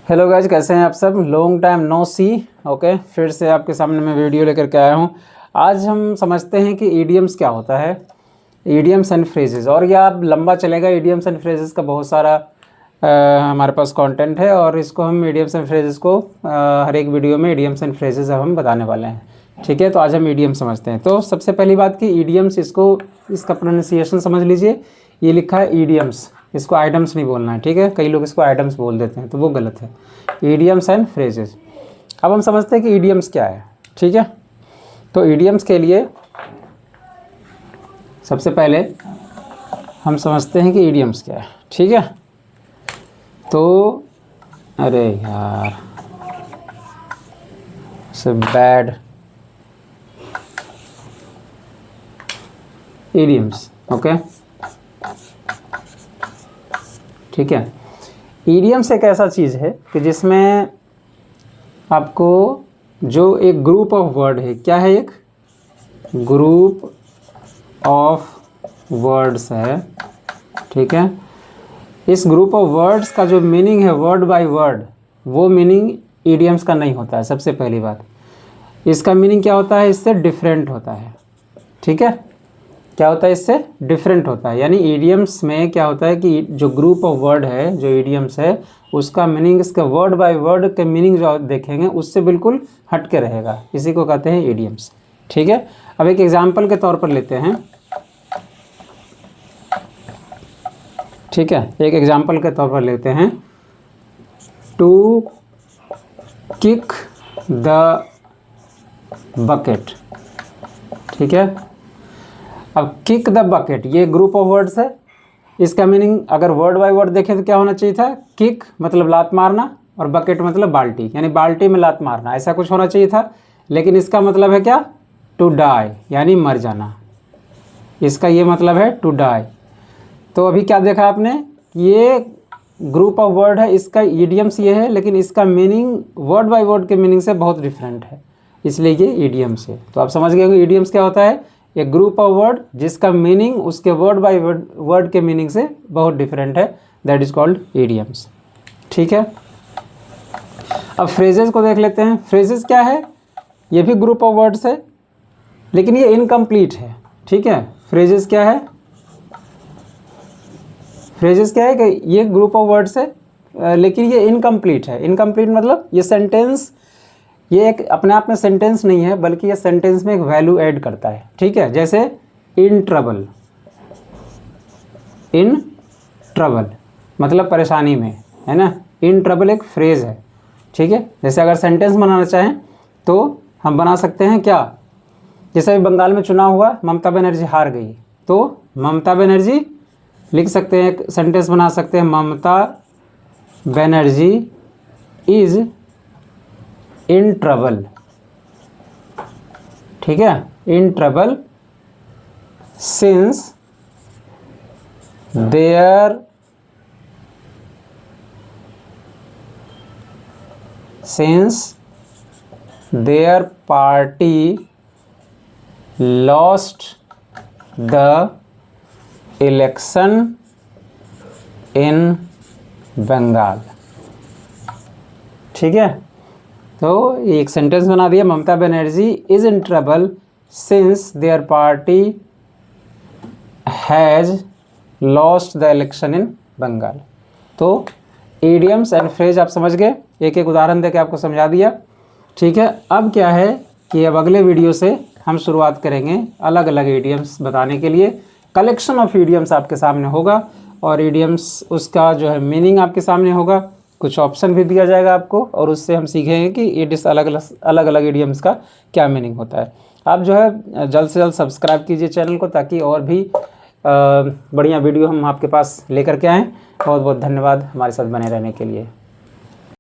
Hello guys, कैसे हैं आप सब। लॉन्ग टाइम नो सी। ओके, फिर से आपके सामने मैं वीडियो लेकर के आया हूँ। आज हम समझते हैं कि ईडियम्स क्या होता है, ईडियम्स एंड फ्रेजेस। और यह आप लंबा चलेगा, ईडियम्स एंड फ्रेजेस का बहुत सारा हमारे पास कंटेंट है और इसको हम ईडियम्स एंड फ्रेजेस को हर एक वीडियो में ईडियम्स एंड फ्रेजेस अब हम बताने वाले हैं। ठीक है, तो आज हम ईडियम समझते हैं। तो सबसे पहली बात कि ईडियम्स, इसका प्रोनाउंसिएशन समझ लीजिए। ये लिखा है ईडियम्स, इसको आइटम्स नहीं बोलना है। ठीक है, कई लोग इसको आइटम्स बोल देते हैं तो वो गलत है। Idioms and phrases. अब हम समझते हैं कि ईडियम्स क्या है। ठीक है, तो ईडियम्स के लिए सबसे पहले हम समझते हैं कि ईडियम्स क्या है। ठीक है, तो अरे यार से बैड ईडियम्स। ओके, ठीक है। ईडियम्स एक ऐसा चीज़ है कि जिसमें आपको जो एक ग्रुप ऑफ वर्ड है, क्या है, एक ग्रुप ऑफ वर्ड्स है। ठीक है, इस ग्रुप ऑफ वर्ड्स का जो मीनिंग है वर्ड बाय वर्ड, वो मीनिंग ईडियम्स का नहीं होता है। सबसे पहली बात, इसका मीनिंग क्या होता है, इससे डिफरेंट होता है। ठीक है, क्या होता है, इससे डिफरेंट होता है। यानी ईडियम्स में क्या होता है कि जो ग्रुप ऑफ वर्ड है, जो ईडियम्स है, उसका मीनिंग इसका वर्ड बाय वर्ड के मीनिंग जो देखेंगे उससे बिल्कुल हट के रहेगा। इसी को कहते हैं ईडियम्स। ठीक है, अब एक एग्जांपल के तौर पर लेते हैं। ठीक है, एक एग्जांपल के तौर पर लेते हैं। To kick the bucket. ठीक है, अब किक द बकेट ये ग्रुप ऑफ वर्ड्स है। इसका मीनिंग अगर वर्ड बाय वर्ड देखें तो क्या होना चाहिए था, किक मतलब लात मारना और बकेट मतलब बाल्टी, यानी बाल्टी में लात मारना, ऐसा कुछ होना चाहिए था। लेकिन इसका मतलब है क्या, टू डाई, यानी मर जाना। इसका ये मतलब है टू डाई। तो अभी क्या देखा आपने, ये ग्रुप ऑफ वर्ड है, इसका ईडियम्स ये है, लेकिन इसका मीनिंग वर्ड बाय वर्ड के मीनिंग से बहुत डिफरेंट है, इसलिए ये ईडियम्स है। तो आप समझ गए होंगे ईडियम्स क्या होता है, एक ग्रुप ऑफ वर्ड जिसका मीनिंग उसके वर्ड बाय वर्ड के मीनिंग से बहुत डिफरेंट है, दैट इज कॉल्ड ईडियम्स। ठीक है, अब फ्रेजेस को देख लेते हैं। फ्रेजेस क्या है, ये भी ग्रुप ऑफ वर्ड्स है लेकिन ये इनकम्प्लीट है। ठीक है, फ्रेजेस क्या है, फ्रेजेस क्या है कि ये ग्रुप ऑफ वर्ड्स है लेकिन ये इनकम्प्लीट है। इनकम्प्लीट मतलब ये सेंटेंस, ये एक अपने आप में सेंटेंस नहीं है, बल्कि ये सेंटेंस में एक वैल्यू ऐड करता है। ठीक है, जैसे इन ट्रबल, इन ट्रबल मतलब परेशानी में, है ना। इन ट्रबल एक फ्रेज है। ठीक है, जैसे अगर सेंटेंस बनाना चाहें तो हम बना सकते हैं क्या, जैसे अभी बंगाल में चुनाव हुआ, ममता बनर्जी हार गई, तो ममता बनर्जी लिख सकते हैं, एक सेंटेंस बना सकते हैं, Mamata Banerjee is in trouble. ठीक है, in trouble since their party lost the election in Bengal. ठीक है, तो एक सेंटेंस बना दिया, Mamata Banerjee is in trouble since their party has lost the election in Bengal. तो ईडियम्स एंड फ्रेज आप समझ गए, एक एक उदाहरण देके आपको समझा दिया। ठीक है, अब क्या है कि अब अगले वीडियो से हम शुरुआत करेंगे अलग अलग ईडियम्स बताने के लिए। कलेक्शन ऑफ ईडियम्स आपके सामने होगा और ईडियम्स उसका जो है मीनिंग आपके सामने होगा, कुछ ऑप्शन भी दिया जाएगा आपको और उससे हम सीखेंगे कि ईडियम्स अलग अलग ईडियम्स का क्या मीनिंग होता है। आप जो है जल्द से जल्द सब्सक्राइब कीजिए चैनल को, ताकि और भी बढ़िया वीडियो हम आपके पास लेकर के आएँ। बहुत बहुत धन्यवाद हमारे साथ बने रहने के लिए।